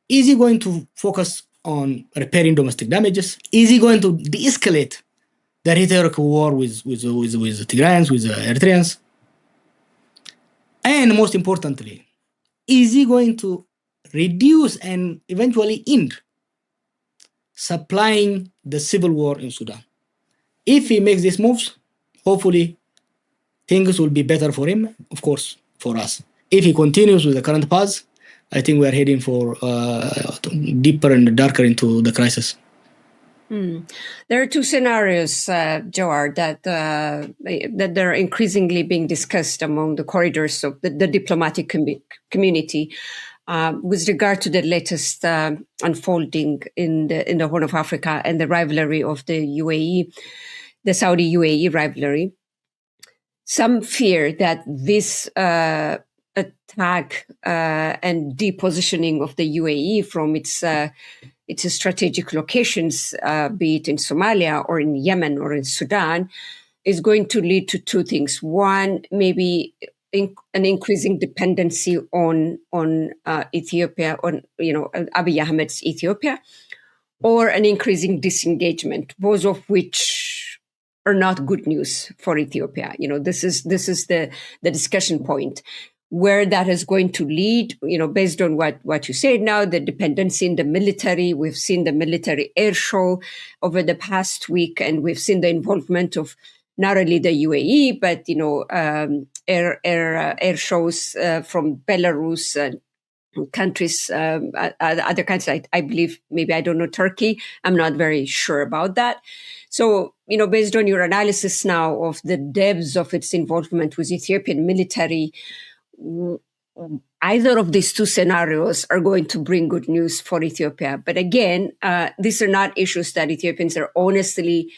is he going to focus on repairing domestic damages? Is he going to de-escalate the rhetoric war with the Tigrayans, with the Eritreans? And most importantly, is he going to reduce and eventually end supplying the civil war in Sudan? If he makes these moves, hopefully things will be better for him, of course, for us. If he continues with the current path, I think we are heading for deeper and darker into the crisis. There are two scenarios, Jawar, that are increasingly being discussed among the corridors of the diplomatic community with regard to the latest unfolding in the Horn of Africa and the rivalry of the UAE, the Saudi-UAE rivalry. Some fear that this attack and depositioning of the UAE from its strategic locations, be it in Somalia or in Yemen or in Sudan, is going to lead to two things. One, maybe an increasing dependency on Ethiopia, on Abiy Ahmed's Ethiopia, or an increasing disengagement, both of which are not good news for Ethiopia. This is the discussion point. Where that is going to lead, based on what you said now, the dependency in the military. We've seen the military air show over the past week, and we've seen the involvement of not only the UAE, but air shows from Belarus and countries, other countries. I believe, maybe I don't know, Turkey. I'm not very sure about that. So, based on your analysis now of the depths of its involvement with Ethiopian military, either of these two scenarios are going to bring good news for Ethiopia. But again, these are not issues that Ethiopians are honestly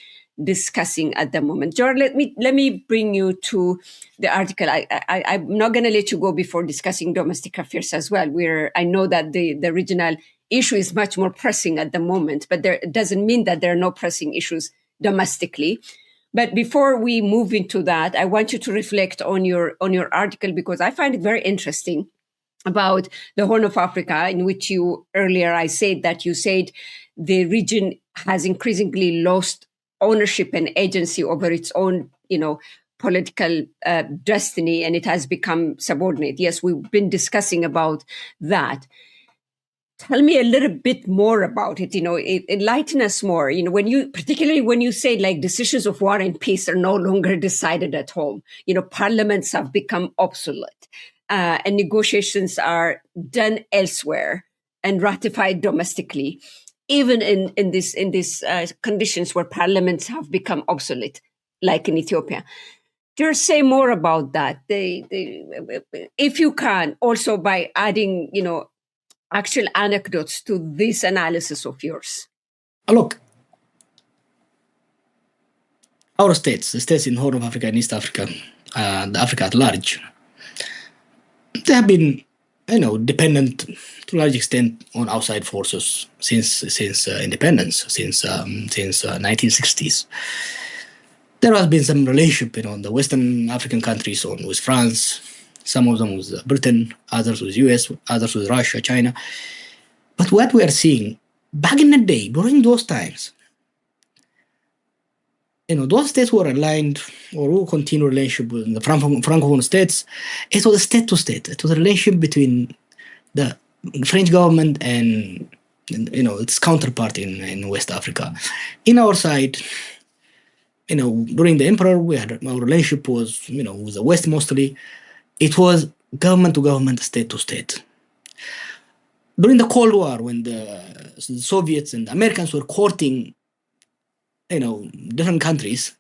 discussing at the moment. Jawar, let me bring you to the article. I'm not going to let you go before discussing domestic affairs as well. I know that the regional issue is much more pressing at the moment, but it doesn't mean that there are no pressing issues domestically. But before we move into that, I want you to reflect on your article, because I find it very interesting about the Horn of Africa, in which I said the region has increasingly lost ownership and agency over its own, political destiny, and it has become subordinate. Yes, we've been discussing about that. Tell me a little bit more about it. Enlighten us more. Particularly when you say like decisions of war and peace are no longer decided at home. Parliaments have become obsolete, and negotiations are done elsewhere and ratified domestically, even in these conditions where parliaments have become obsolete, like in Ethiopia. Just say more about that, if you can, also by adding, actual anecdotes to this analysis of yours. Look, our states, the states in Horn of Africa and East Africa, and Africa at large, they have been, dependent to a large extent on outside forces since independence, since 1960s. There has been some relationship, in the Western African countries, with France, some of them with Britain, others with US, others with Russia, China. But what we are seeing back in the day, during those times, those states who are aligned or who continue relationship with the Francophone states, it was a state to state. It was a relationship between the French government and its counterpart in West Africa. In our side, during the emperor, we had our relationship was, with the West mostly. It was government to government, state to state. During the Cold War, when the Soviets and the Americans were courting, different countries,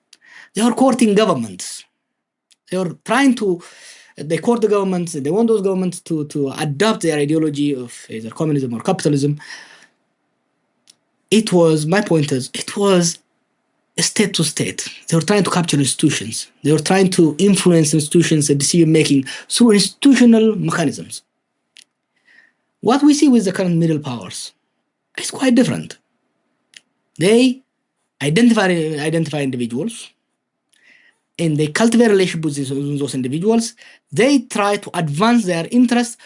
they were courting governments. They were trying to, they court the governments, they want those governments to adopt their ideology of either communism or capitalism. My point is, it was state to state. They were trying to capture institutions. They were trying to influence institutions and decision-making through institutional mechanisms. What we see with the current middle powers is quite different. They identify individuals, and they cultivate relationships with those individuals. They try to advance their interests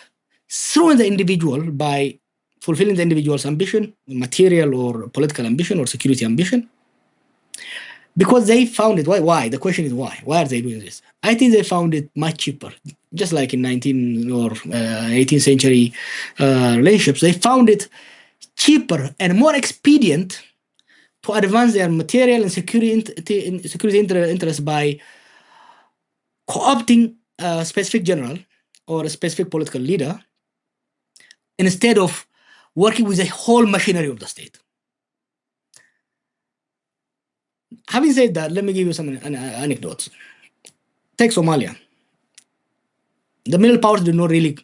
through the individual by fulfilling the individual's ambition, material or political ambition or security ambition. Because they found it. Why? The question is why? Why are they doing this? I think they found it much cheaper. Just like in 19th or 18th century relationships, they found it cheaper and more expedient to advance their material and security interests by co-opting a specific general or a specific political leader instead of working with the whole machinery of the state. Having said that, let me give you some anecdotes. Take Somalia. The middle powers did not really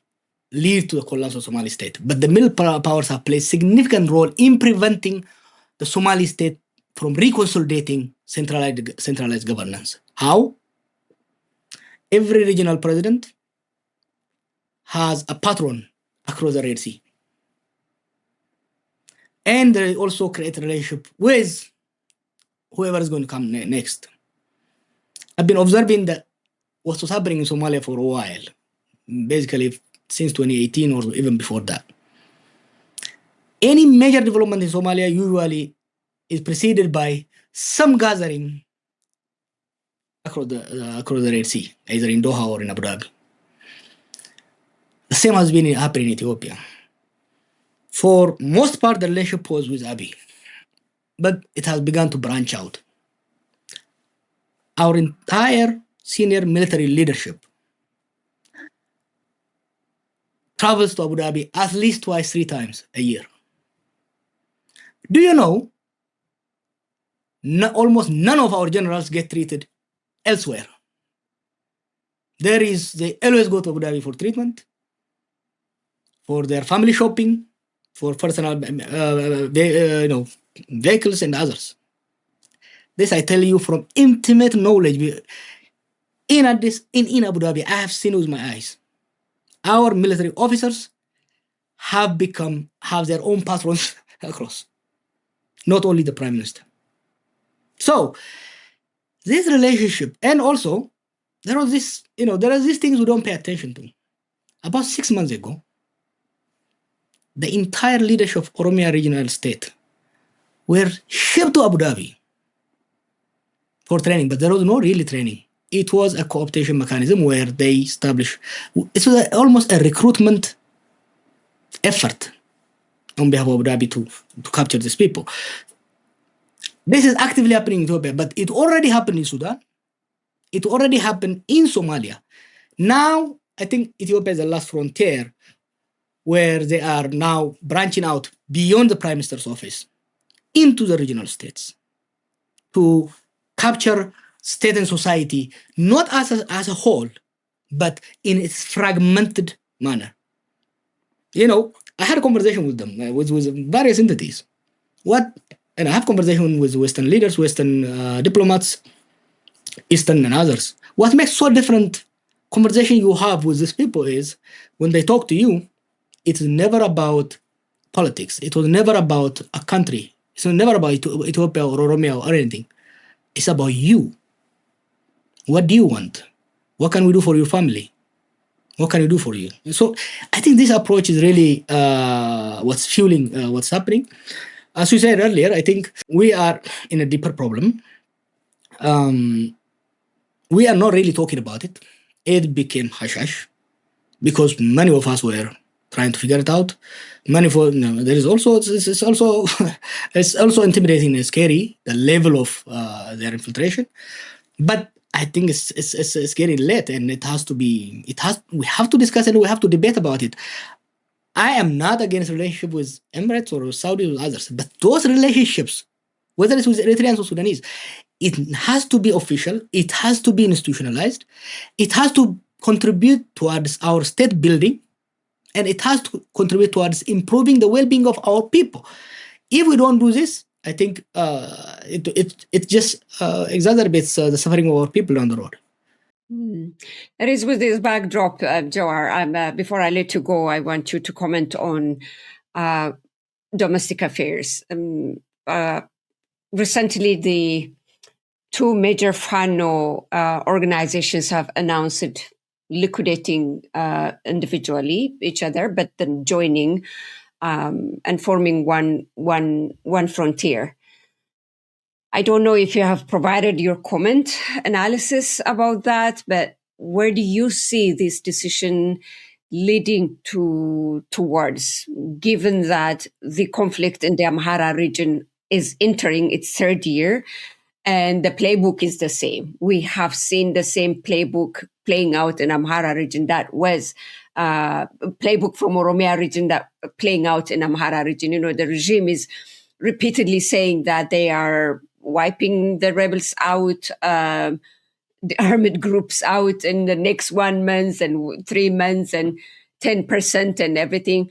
lead to the collapse of Somali state, but the middle powers have played a significant role in preventing the Somali state from reconsolidating centralized governance. How? Every regional president has a patron across the Red Sea. And they also create a relationship with whoever is going to come next. I've been observing that what was happening in Somalia for a while, basically since 2018 or even before that. Any major development in Somalia usually is preceded by some gathering across the Red Sea, either in Doha or in Abu Dhabi. The same has been happening in Ethiopia. For most part, the relationship was with Abiy, but it has begun to branch out. Our entire senior military leadership travels to Abu Dhabi at least twice, 3 times a year. Do you know, almost none of our generals get treated elsewhere. They always go to Abu Dhabi for treatment, for their family shopping, for personal vehicles and others. This I tell you from intimate knowledge. In Abu Dhabi, I have seen with my eyes. Our military officers have their own patrons across, not only the Prime Minister. So this relationship, and also there are these things we don't pay attention to. About 6 months ago, the entire leadership of Oromia regional state were shipped to Abu Dhabi for training, but there was no really training. It was a co-optation mechanism where they established, it was almost a recruitment effort on behalf of Abu Dhabi to capture these people. This is actively happening in Ethiopia, but it already happened in Sudan. It already happened in Somalia. Now, I think Ethiopia is the last frontier where they are now branching out beyond the Prime Minister's office into the regional states to capture state and society, not as a whole, but in its fragmented manner. I had a conversation with them, with various entities. And I have conversation with Western leaders, Western diplomats, Eastern and others. What makes so different conversation you have with these people is when they talk to you, it's never about politics. It was never about a country. It's never about Ethiopia or Oromia or anything. It's about you. What do you want? What can we do for your family? What can we do for you? So I think this approach is really what's fueling what's happening. As we said earlier, I think we are in a deeper problem. We are not really talking about it. It became hush hush because many of us were trying to figure it out. There is also it's also it's also intimidating and scary the level of their infiltration, but I think it's getting late, and we have to discuss and we have to debate about it. I am not against relationship with Emirates or Saudi or others, but those relationships, whether it's with Eritreans or Sudanese, it has to be official, it has to be institutionalized, it has to contribute towards our state building, and it has to contribute towards improving the well-being of our people. If we don't do this, I think it just exacerbates the suffering of our people on the road. It is with this backdrop, Jawar. Before I let you go, I want you to comment on domestic affairs. Recently, the two major Fano organizations have announced liquidating individually each other, but then joining and forming one frontier. I don't know if you have provided your comment analysis about that, but where do you see this decision leading towards, given that the conflict in the Amhara region is entering its third year and the playbook is the same? We have seen the same playbook playing out in Amhara region that was playbook from Oromia region that playing out in Amhara region. The regime is repeatedly saying that they are wiping the rebels out, the armed groups out in the next 1 month and 3 months and 10% and everything.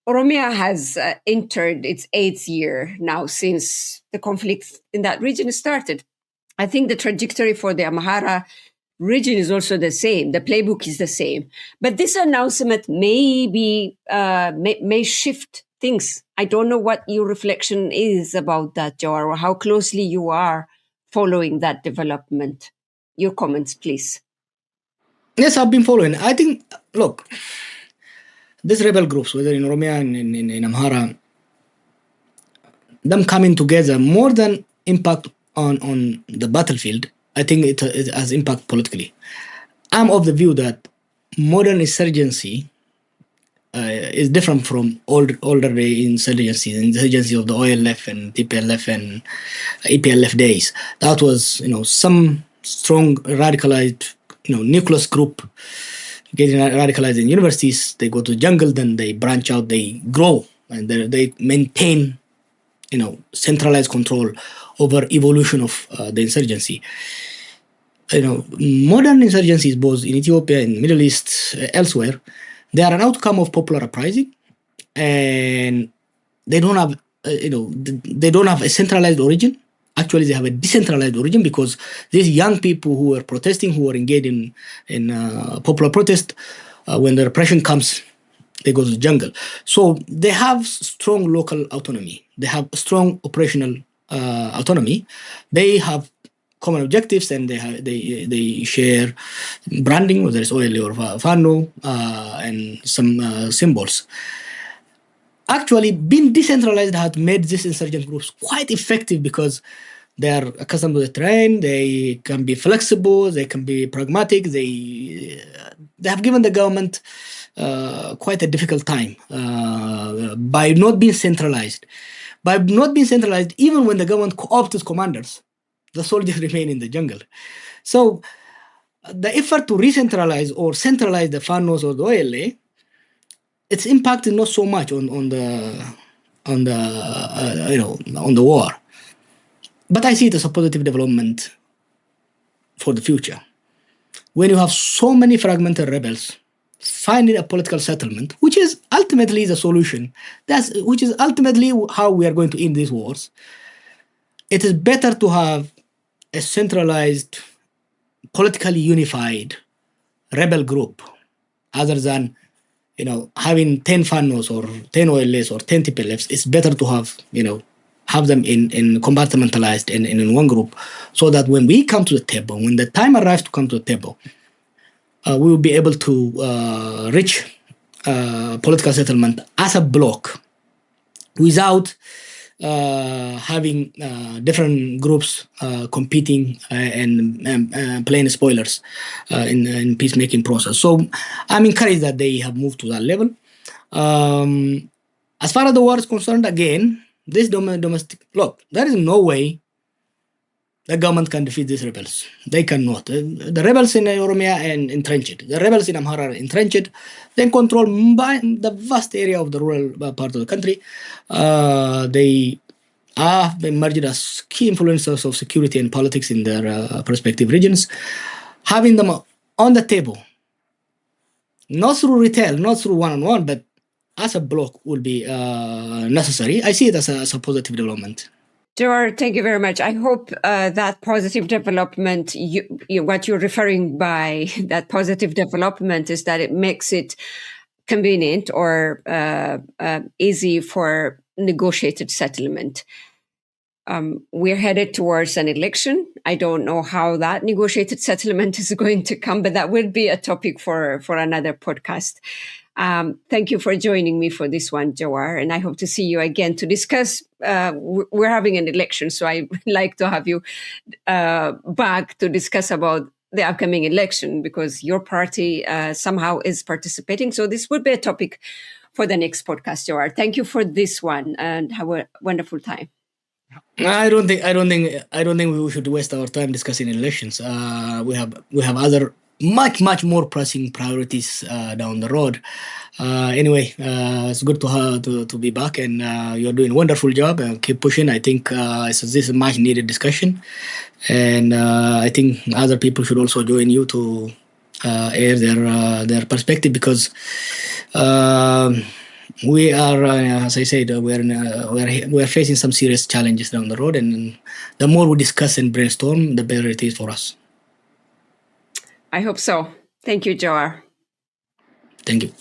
Oromia has entered its 8th year now since the conflict in that region started. I think the trajectory for the Amhara region is also the same. The playbook is the same. But this announcement may shift things. I don't know what your reflection is about that, Jawar, or how closely you are following that development. Your comments, please. Yes, I've been following. I think, look, these rebel groups, whether in Oromia and in Amhara, them coming together more than impact on the battlefield, I think it has impact politically. I'm of the view that modern insurgency is different from older insurgency of the OLF and TPLF and EPLF days. That was, some strong radicalized, nucleus group getting radicalized in universities. They go to the jungle, then they branch out, they grow, and they maintain, centralized control over evolution of the insurgency. Modern insurgencies, both in Ethiopia and Middle East, elsewhere, they are an outcome of popular uprising, and they don't have, they don't have a centralized origin. Actually, they have a decentralized origin because these young people who were protesting, who were engaged in popular protest, when the repression comes, they go to the jungle. So they have strong local autonomy. They have strong operational autonomy. They have common objectives, and they share branding, whether it's oil or Fano, and some symbols. Actually, being decentralized has made these insurgent groups quite effective because they are accustomed to the terrain, they can be flexible, they can be pragmatic, they have given the government quite a difficult time by not being centralized. By not being centralized, even when the government co-opts commanders, the soldiers remain in the jungle. So the effort to re-centralize or centralize the Fanos or the OLA, its impact is not so much on the war. But I see it as a positive development for the future. When you have so many fragmented rebels finding a political settlement, which is ultimately the solution, which is ultimately how we are going to end these wars, it is better to have a centralized, politically unified rebel group other than having 10 Fanos or 10 OLS or 10 TPLFs. It's better to have have them in compartmentalized in one group, so that when we come to the table, when the time arrives to come to the table, we will be able to reach political settlement as a bloc without having different groups competing and playing spoilers in peacemaking process. So I'm encouraged that they have moved to that level. As far as the war is concerned, again, this domestic look, there is no way the government can defeat these rebels. They cannot. The rebels in Oromia are entrenched. The rebels in Amhara are entrenched. They control the vast area of the rural part of the country. They are emerged as key influencers of security and politics in their respective regions. Having them on the table, not through retail, not through one-on-one, but as a bloc will be necessary. I see it as a positive development. Jawar, thank you very much. I hope that positive development, what you're referring by that positive development is that it makes it convenient or easy for negotiated settlement. We're headed towards an election. I don't know how that negotiated settlement is going to come, but that will be a topic for another podcast. Thank you for joining me for this one, Jawar, and I hope to see you again to discuss. We're having an election, so I'd like to have you back to discuss about the upcoming election, because your party somehow is participating. So this would be a topic for the next podcast, Jawar. Thank you for this one, and have a wonderful time. I don't think we should waste our time discussing elections. We have other much more pressing priorities down the road. Anyway, it's good to be back, and you're doing a wonderful job. Keep pushing. I think this is a much needed discussion, and I think other people should also join you to air their perspective, because we are, as I said, we're facing some serious challenges down the road, and the more we discuss and brainstorm, the better it is for us. I hope so. Thank you, Jawar. Thank you.